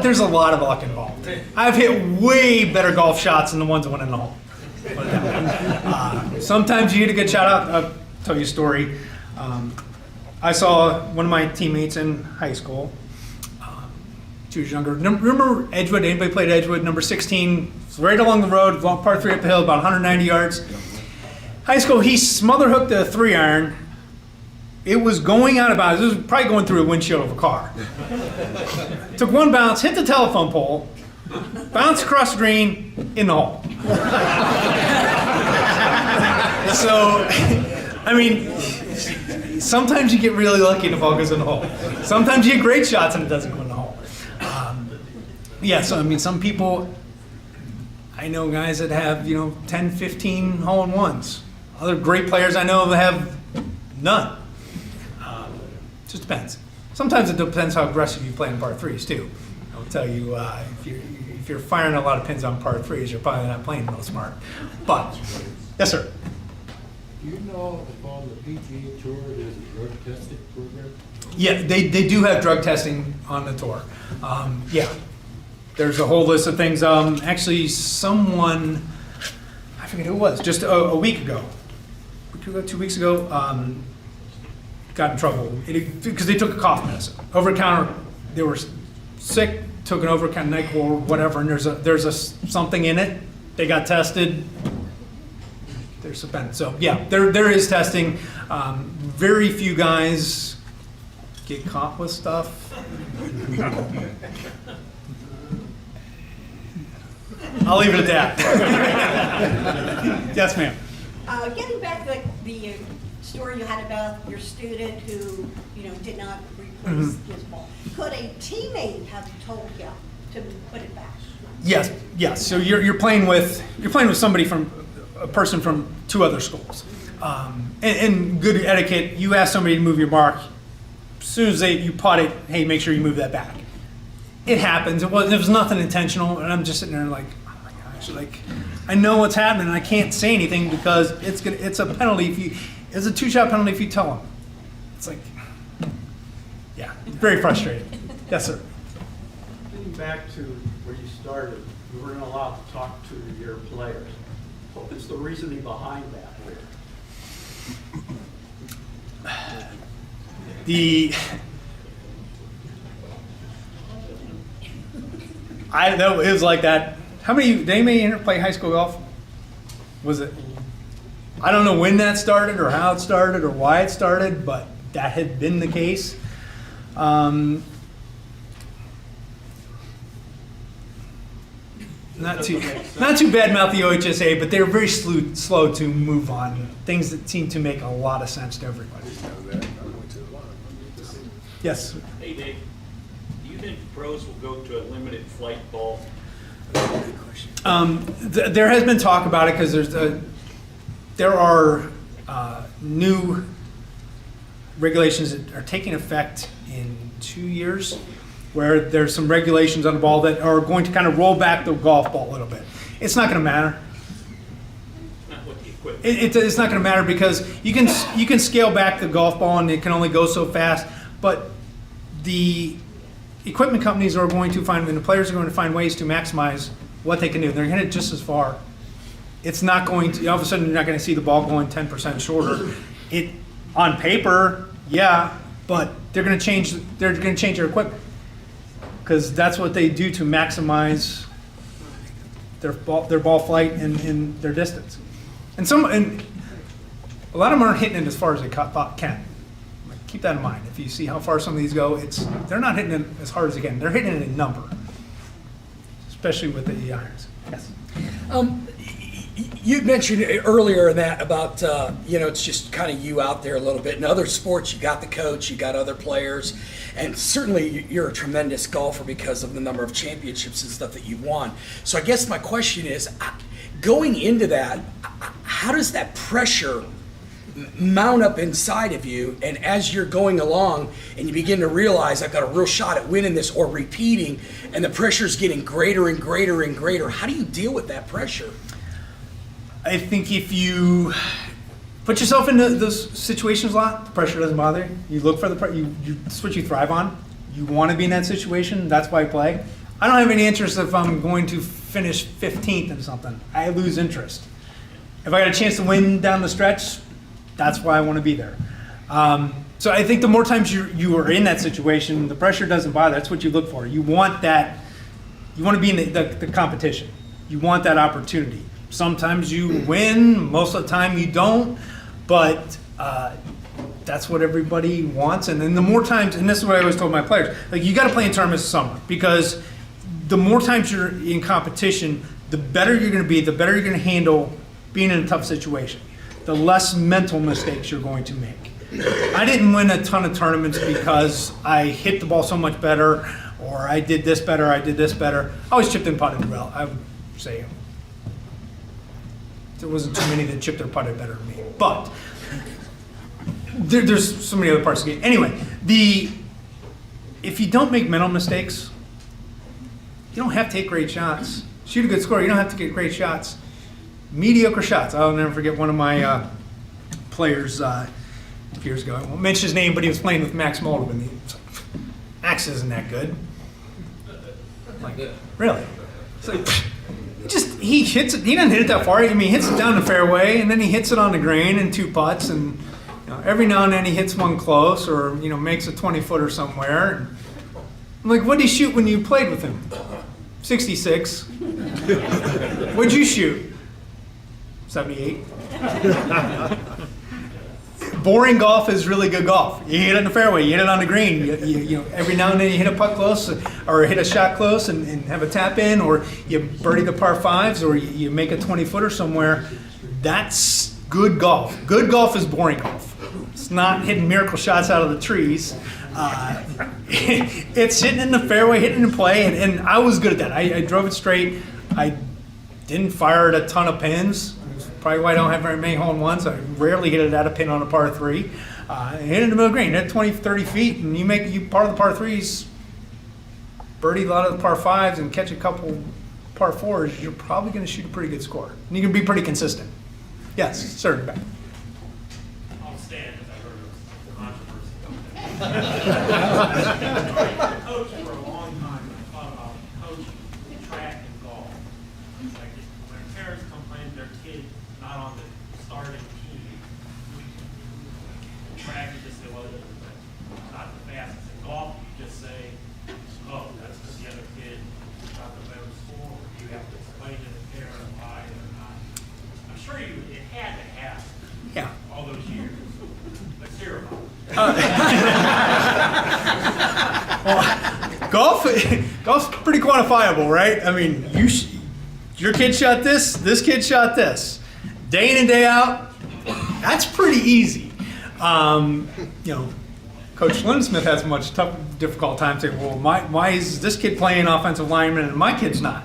there's a lot of luck involved. I've hit way better golf shots than the ones that went in the hole. Sometimes you get a good shot out. I'll tell you a story. I saw one of my teammates in high school. She was younger. Remember Edgewood? Anybody played Edgewood? Number 16, it's right along the road, long par 3 up the hill, about 190 yards. High school, he smother hooked a 3-iron. It was going out of bounds. It was probably going through a windshield of a car. Took one bounce, hit the telephone pole, bounced across the green, in the hole. So, I mean, sometimes you get really lucky and the ball goes in the hole. Sometimes you get great shots and it doesn't go in the hole. Yeah, so I mean, some people, I know guys that have, 10, 15 hole-in-ones. Other great players I know that have none. Just depends. Sometimes it depends how aggressive you play in par 3s too. I'll tell you, if you're firing a lot of pins on par 3s, you're probably not playing real smart. But, yes sir. Do you know if on the PGA Tour there's a drug testing program? Yeah, they do have drug testing on the tour. Yeah, there's a whole list of things. Actually, someone, I forget who it was, just a week ago, 2 weeks ago, got in trouble because they took a cough medicine. Over the counter, they were sick, took an over the counter NyQuil or whatever, and there's a something in it they got tested, they're suspended. So yeah, there is testing. Very few guys get caught with stuff. I'll leave it at that. Yes, ma'am. Getting back to the story you had about your student who, did not replace his ball. Could a teammate have told you to put it back? Yes. So you're playing with somebody a person from 2 other schools. And good etiquette, you ask somebody to move your mark. As soon as you putt it, hey, make sure you move that back. It happens. It was nothing intentional, and I'm just sitting there like, oh my gosh, like I know what's happening, and I can't say anything because it's a penalty it's a 2-shot penalty if you tell them. It's like, yeah, very frustrating. Yes, sir. Getting back to where you started, you weren't allowed to talk to your players. What was the reasoning behind that? It was like that. How many? Did anybody play high school golf? Was it? I don't know when that started or how it started or why it started, but that had been the case. Not too bad mouth the OHSA, but they're very slow to move on things that seem to make a lot of sense to everybody. Yes. Hey Dave, do you think pros will go to a limited flight ball? There has been talk about it because there are new regulations that are taking effect in 2 years, where there's some regulations on the ball that are going to kind of roll back the golf ball a little bit. It's not going to matter. Not with the equipment. It's not going to matter because you can scale back the golf ball and it can only go so fast. But the equipment companies are going to find, and the players are going to find ways to maximize what they can do. They're going to hit it just as far. It's not going to, all of a sudden you're not going to see the ball going 10% shorter. It, on paper, yeah, but they're going to change their equipment because that's what they do to maximize their ball flight and their distance. And a lot of them aren't hitting it as far as they can. Keep that in mind. If you see how far some of these go, they're not hitting it as hard as they can. They're hitting it in number, especially with the irons. Yes. You mentioned earlier that about it's just kind of you out there a little bit. In other sports, you got the coach, you got other players, and certainly you're a tremendous golfer because of the number of championships and stuff that you've won. So I guess my question is, going into that, how does that pressure mount up inside of you, and as you're going along and you begin to realize I've got a real shot at winning this or repeating, and the pressure's getting greater and greater and greater, how do you deal with that pressure? I think if you put yourself into those situations a lot, the pressure doesn't bother you. You look for it's what you thrive on. You want to be in that situation. That's why I play. I don't have any interest if I'm going to finish 15th in something. I lose interest. If I got a chance to win down the stretch, that's why I want to be there. So I think the more times you are in that situation, the pressure doesn't bother. That's what you look for. You want that. You want to be in the competition. You want that opportunity. Sometimes you win. Most of the time you don't. But that's what everybody wants. And then the more times, and this is what I always told my players, like you got to play in tournaments summer because the more times you're in competition, the better you're going to be. The better you're going to handle being in a tough situation. The less mental mistakes you're going to make. I didn't win a ton of tournaments because I hit the ball so much better, or I did this better, I did this better. I always chipped and putted well. I would say there wasn't too many that chipped or putted better than me. But there's so many other parts of the game. Anyway, if you don't make mental mistakes, you don't have to take great shots. Shoot a good score, you don't have to get great shots. Mediocre shots. I'll never forget one of my players years ago. I won't mention his name, but he was playing with Max Moldman. He was like, Max isn't that good. I'm like, really? It's like, he hits it. He doesn't hit it that far. I mean, he hits it down the fairway, and then he hits it on the green in 2 putts, and every now and then he hits one close, or makes a 20-footer somewhere. And I'm like, what did he shoot when you played with him? 66. What'd you shoot? 78. Boring golf is really good golf. You hit it in the fairway, you hit it on the green. You know, every now and then you hit a putt close or hit a shot close and have a tap in, or you birdie the par fives, or you make a 20-footer somewhere. That's good golf. Good golf is boring golf. It's not hitting miracle shots out of the trees. It's hitting in the fairway, hitting in play, and I was good at that. I drove it straight. I didn't fire at a ton of pins. Probably why I don't have very many hole-in-ones. I rarely hit it at a pin on a par 3. Hit it in the middle of the green, hit 20, 30 feet, and you part of the par 3s, birdie a lot of the par 5s, and catch a couple par 4s, you're probably going to shoot a pretty good score. And you can be pretty consistent. Yes, sir. Back. I'll stand because I heard of controversy. Coach for a long time, I thought about coaching track and golf. It's like when parents complain their kid not on the starting team, track you just say, well, it's not the fastest. In golf, you just say, oh, that's because the other kid got the better score. You have to explain to the parent why they're not. I'm sure it had to happen. Yeah. All those years. Let's hear about it. Golf's pretty quantifiable, right? I mean, your kid shot this kid shot this. Day in and day out, that's pretty easy. You know, Coach Lindesmith has a much difficult time saying, well, why is this kid playing offensive lineman and my kid's not?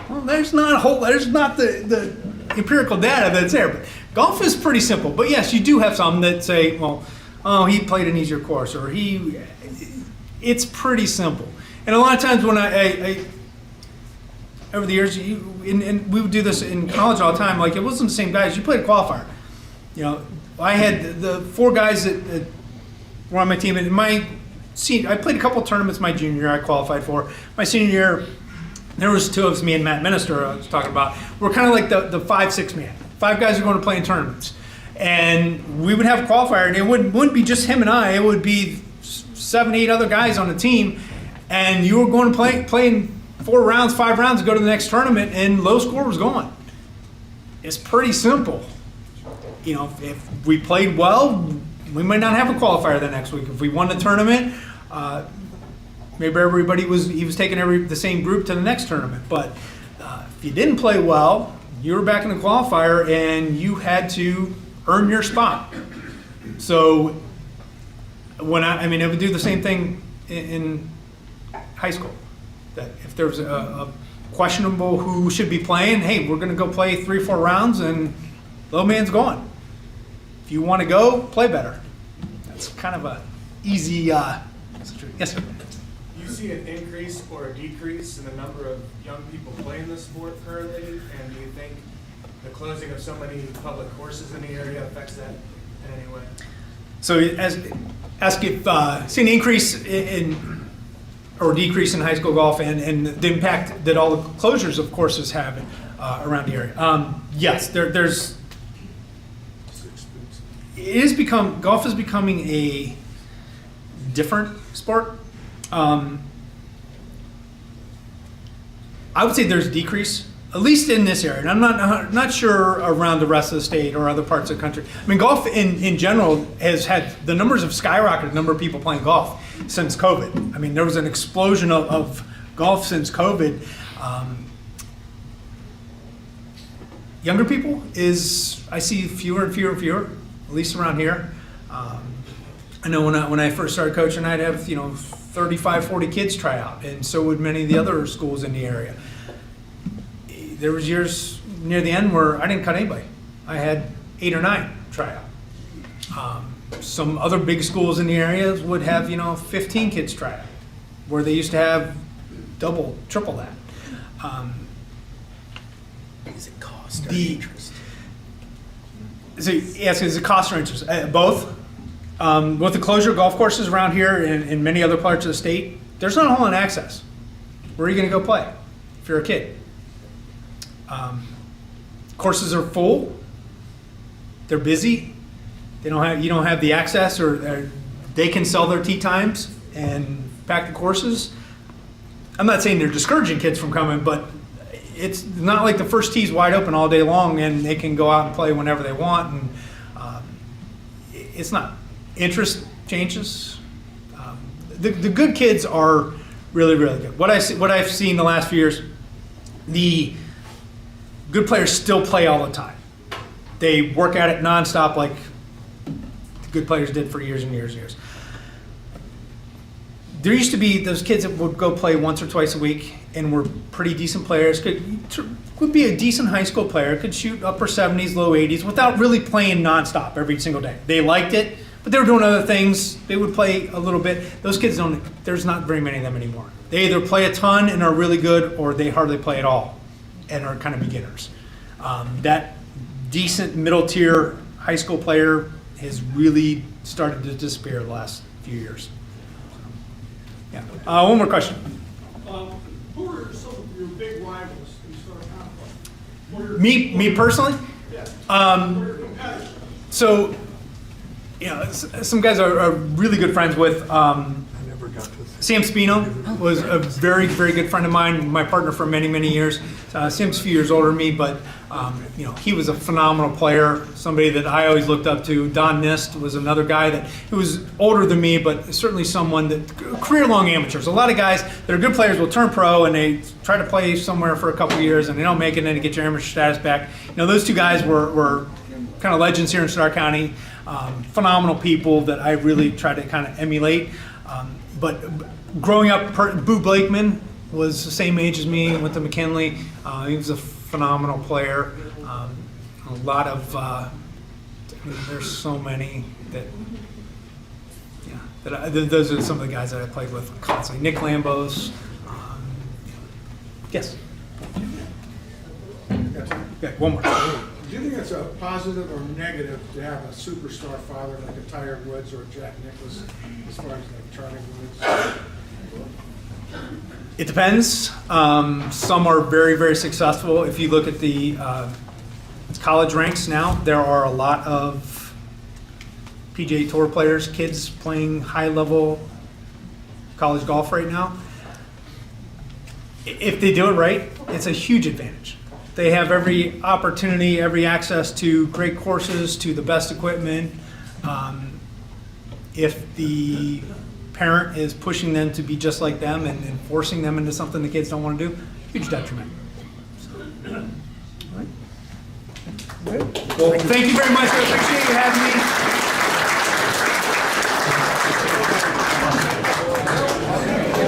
Well, there's not the empirical data that's there. But golf is pretty simple. But yes, you do have some that say, well, oh, he played an easier course, or it's pretty simple. And a lot of times when I over the years, and we would do this in college all the time, like it wasn't the same guys. You played a qualifier. You know, I had the 4 guys that were on my team, and I played a couple tournaments my junior year I qualified for. My senior year, there was 2 of us, me and Matt Minister I was talking about. We're kind of like the 5-6 man. 5 guys are going to play in tournaments. And we would have a qualifier, and it wouldn't be just him and I. It would be 7, 8 other guys on the team, and you were going to play in 4 rounds, 5 rounds to go to the next tournament, and low score was gone. It's pretty simple. You know, if we played well, we might not have a qualifier the next week. If we won the tournament, maybe everybody was taking the same group to the next tournament. But if you didn't play well, you were back in the qualifier, and you had to earn your spot. So when I would do the same thing in high school. That if there's a questionable who should be playing, hey, we're going to go play 3 or 4 rounds, and low man's gone. If you want to go, play better. That's kind of a easy. Yes, sir. Do you see an increase or a decrease in the number of young people playing this sport currently? And do you think the closing of so many public courses in the area affects that in any way? So ask if see an increase in or decrease in high school golf and the impact that all the closures of courses have around the area. Yes, there's. Golf is becoming a different sport. I would say there's a decrease, at least in this area. And I'm not sure around the rest of the state or other parts of the country. I mean, golf in general has had, the numbers have skyrocketed, the number of people playing golf since COVID. I mean, there was an explosion of golf since COVID. Younger people I see fewer and fewer and fewer, at least around here. I know when I first started coaching, I'd have 35, 40 kids try out, and so would many of the other schools in the area. There was years near the end where I didn't cut anybody. I had 8 or 9 try out. Some other big schools in the area would have 15 kids try out, where they used to have double, triple that. Is it cost or interest? So yes, is it cost or interest? Both. With the closure of golf courses around here and in many other parts of the state, there's not a whole lot of access. Where are you going to go play if you're a kid? Courses are full. They're busy. You don't have the access, or they can sell their tee times and pack the courses. I'm not saying they're discouraging kids from coming, but it's not like the first tee's wide open all day long and they can go out and play whenever they want. And it's not. Interest changes. The good kids are really, really good. What I've seen the last few years, the good players still play all the time. They work at it nonstop like the good players did for years and years and years. There used to be those kids that would go play once or twice a week and were pretty decent players, could be a decent high school player, could shoot upper 70s, low 80s without really playing nonstop every single day. They liked it, but they were doing other things. They would play a little bit. Those kids there's not very many of them anymore. They either play a ton and are really good, or they hardly play at all and are kind of beginners. That decent middle tier high school player has really started to disappear the last few years. Yeah. One more question. Who are some of your big rivals in Star Conference? Me personally? Yeah. So, you know, some guys are really good friends with. Sam Spino was a very, very good friend of mine, my partner for many, many years. Sam's a few years older than me, but you know, he was a phenomenal player, somebody that I always looked up to. Don Nist was another guy who was older than me, but certainly someone that, career-long amateurs. A lot of guys that are good players will turn pro and they try to play somewhere for a couple of years and they don't make it, and then to get your amateur status back. You know, those two guys were kind of legends here in Starr County. Phenomenal people that I really try to kind of emulate. But growing up, Boo Blakeman was the same age as me, went to McKinley. He was a phenomenal player. A lot of, there's so many that, yeah, those are some of the guys that I played with constantly. Nick Lambos. Yes? Yeah, one more. Do you think it's a positive or negative to have a superstar father like a Tiger Woods or a Jack Nicklaus, as far as like Charlie Woods? It depends. Some are very, very successful. If you look at the college ranks now, there are a lot of PGA Tour players, kids playing high-level college golf right now. If they do it right, it's a huge advantage. They have every opportunity, every access to great courses, to the best equipment. If the parent is pushing them to be just like them and forcing them into something the kids don't want to do, huge detriment. All right. Well, thank you very much. I appreciate you having me.